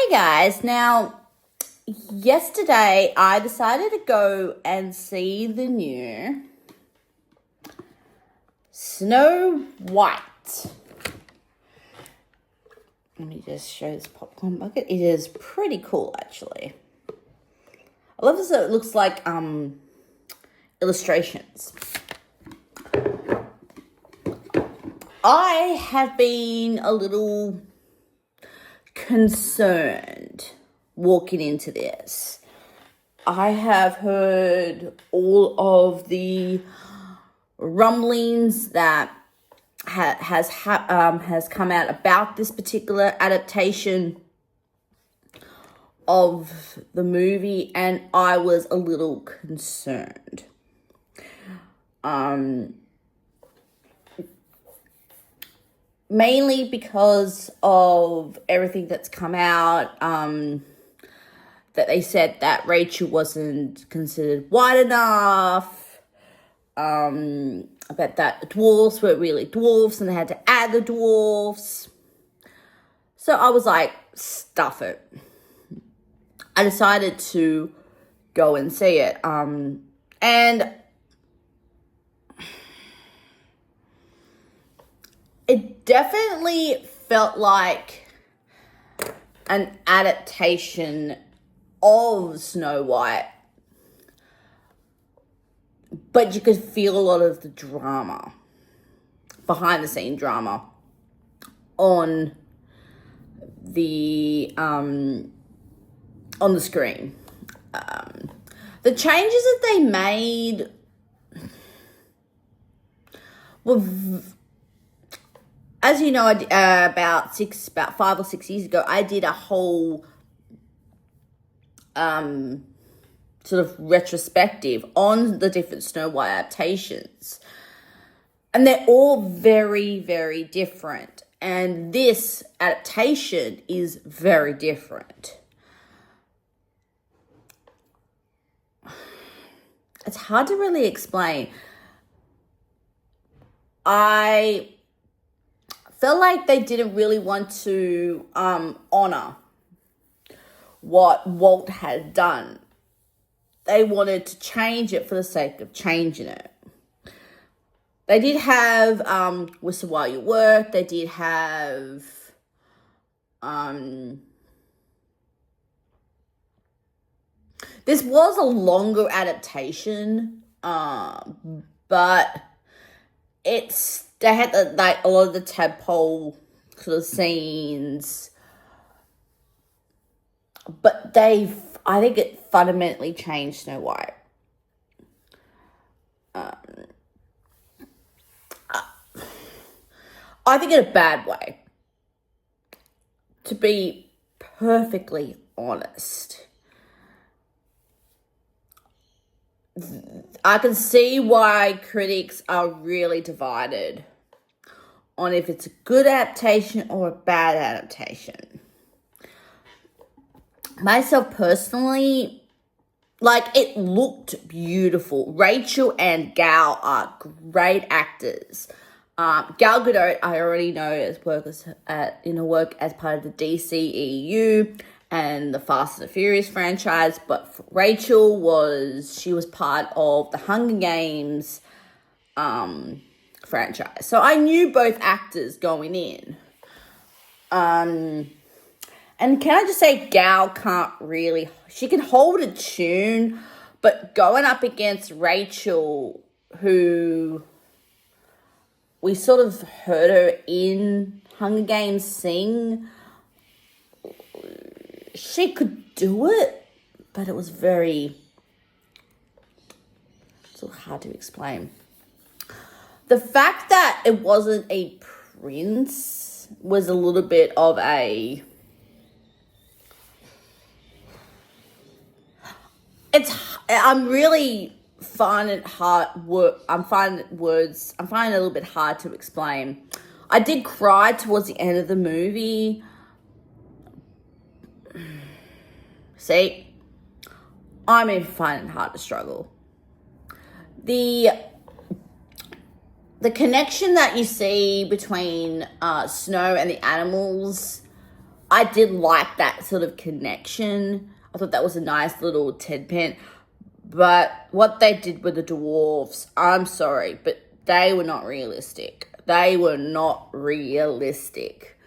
Hey guys, now yesterday I decided to go and see the new Snow White. Let me just show this popcorn bucket. It is pretty cool actually. I love this. It looks like illustrations. I have been a little concerned walking into this. I have heard all of the rumblings that has come out about this particular adaptation of the movie, and I was a little concerned. Mainly because of everything that's come out, that they said that Rachel wasn't considered white enough, about that dwarves were really dwarfs and they had to add the dwarfs. So I was like, stuff it. I decided to go and see it. And it definitely felt like an adaptation of Snow White, but you could feel a lot of the drama, behind the scene drama, on the screen. The changes that they made were as you know, about 5 or 6 years ago, I did a whole sort of retrospective on the different Snow White adaptations. And they're all very, very different. And this adaptation is very different. It's hard to really explain. I felt like they didn't really want to honor what Walt had done. They wanted to change it for the sake of changing it. They did have Whistle While You Work. They did have this was a longer adaptation, but they had a lot of the tadpole sort of scenes, but I think it fundamentally changed Snow White. I think in a bad way, to be perfectly honest. I can see why critics are really divided on if it's a good adaptation or a bad adaptation. Myself personally, it looked beautiful. Rachel and Gal are great actors. Gal Gadot, I already know as work as part of the DCEU and the Fast and the Furious franchise, but Rachel was part of the Hunger Games franchise. So I knew both actors going in. And can I just say, Gal she can hold a tune, but going up against Rachel, who we sort of heard her in Hunger Games sing, she could do it, but it was very sort of hard to explain. The fact that it wasn't a prince was a little bit of I'm really finding it hard. I'm finding it a little bit hard to explain. I did cry towards the end of the movie. See, I'm even finding it hard to struggle. The connection that you see between Snow and the animals, I did like that sort of connection. I thought that was a nice little tidbit. But what they did with the dwarves, I'm sorry, but they were not realistic. They were not realistic.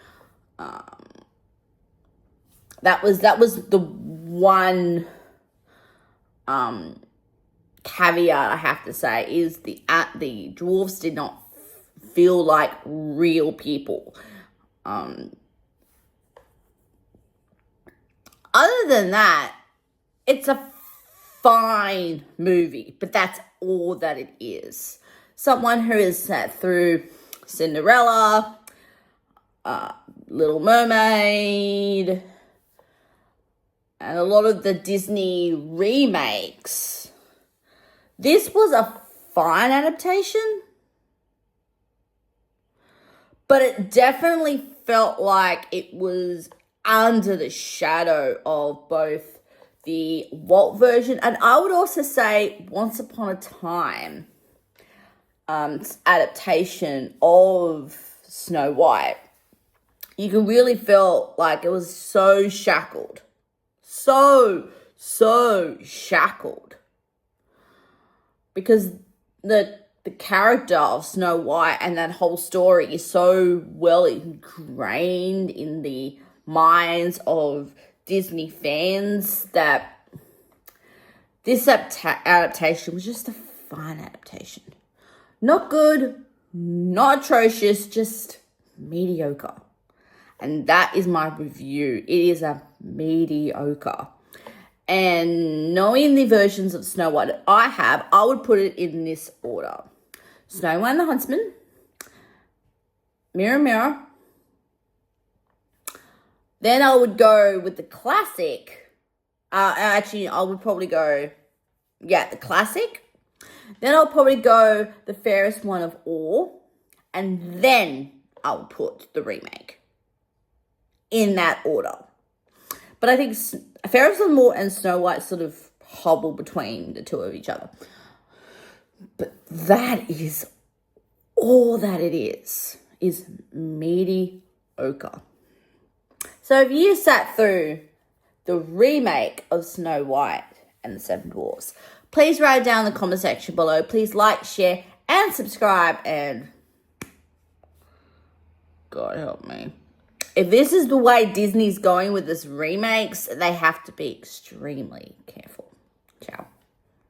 That was the one caveat I have to say, is the dwarves did not feel like real people. Other than that, it's a fine movie, but that's all that it is. Someone who has sat through Cinderella, Little Mermaid, and a lot of the Disney remakes. This was a fine adaptation, but it definitely felt like it was under the shadow of both the Walt version, and I would also say Once Upon a Time adaptation of Snow White. You can really feel like it was so shackled. So shackled. Because the character of Snow White and that whole story is so well ingrained in the minds of Disney fans that this adaptation was just a fine adaptation. Not good, not atrocious, just mediocre. And that is my review. It is a mediocre. And knowing the versions of Snow White that I have, I would put it in this order. Snow White and the Huntsman, Mirror Mirror. Then I would go with the classic. Actually, I would probably go, the classic. Then I'll probably go The Fairest One of All. And then I'll put the remake in that order. But I think Fairest One of All and Snow White sort of hobble between the two of each other. But that is all that it is mediocre. So if you sat through the remake of Snow White and the Seven Dwarfs, please write it down in the comment section below. Please like, share, and subscribe. And God help me. If this is the way Disney's going with this remakes, they have to be extremely careful. Ciao.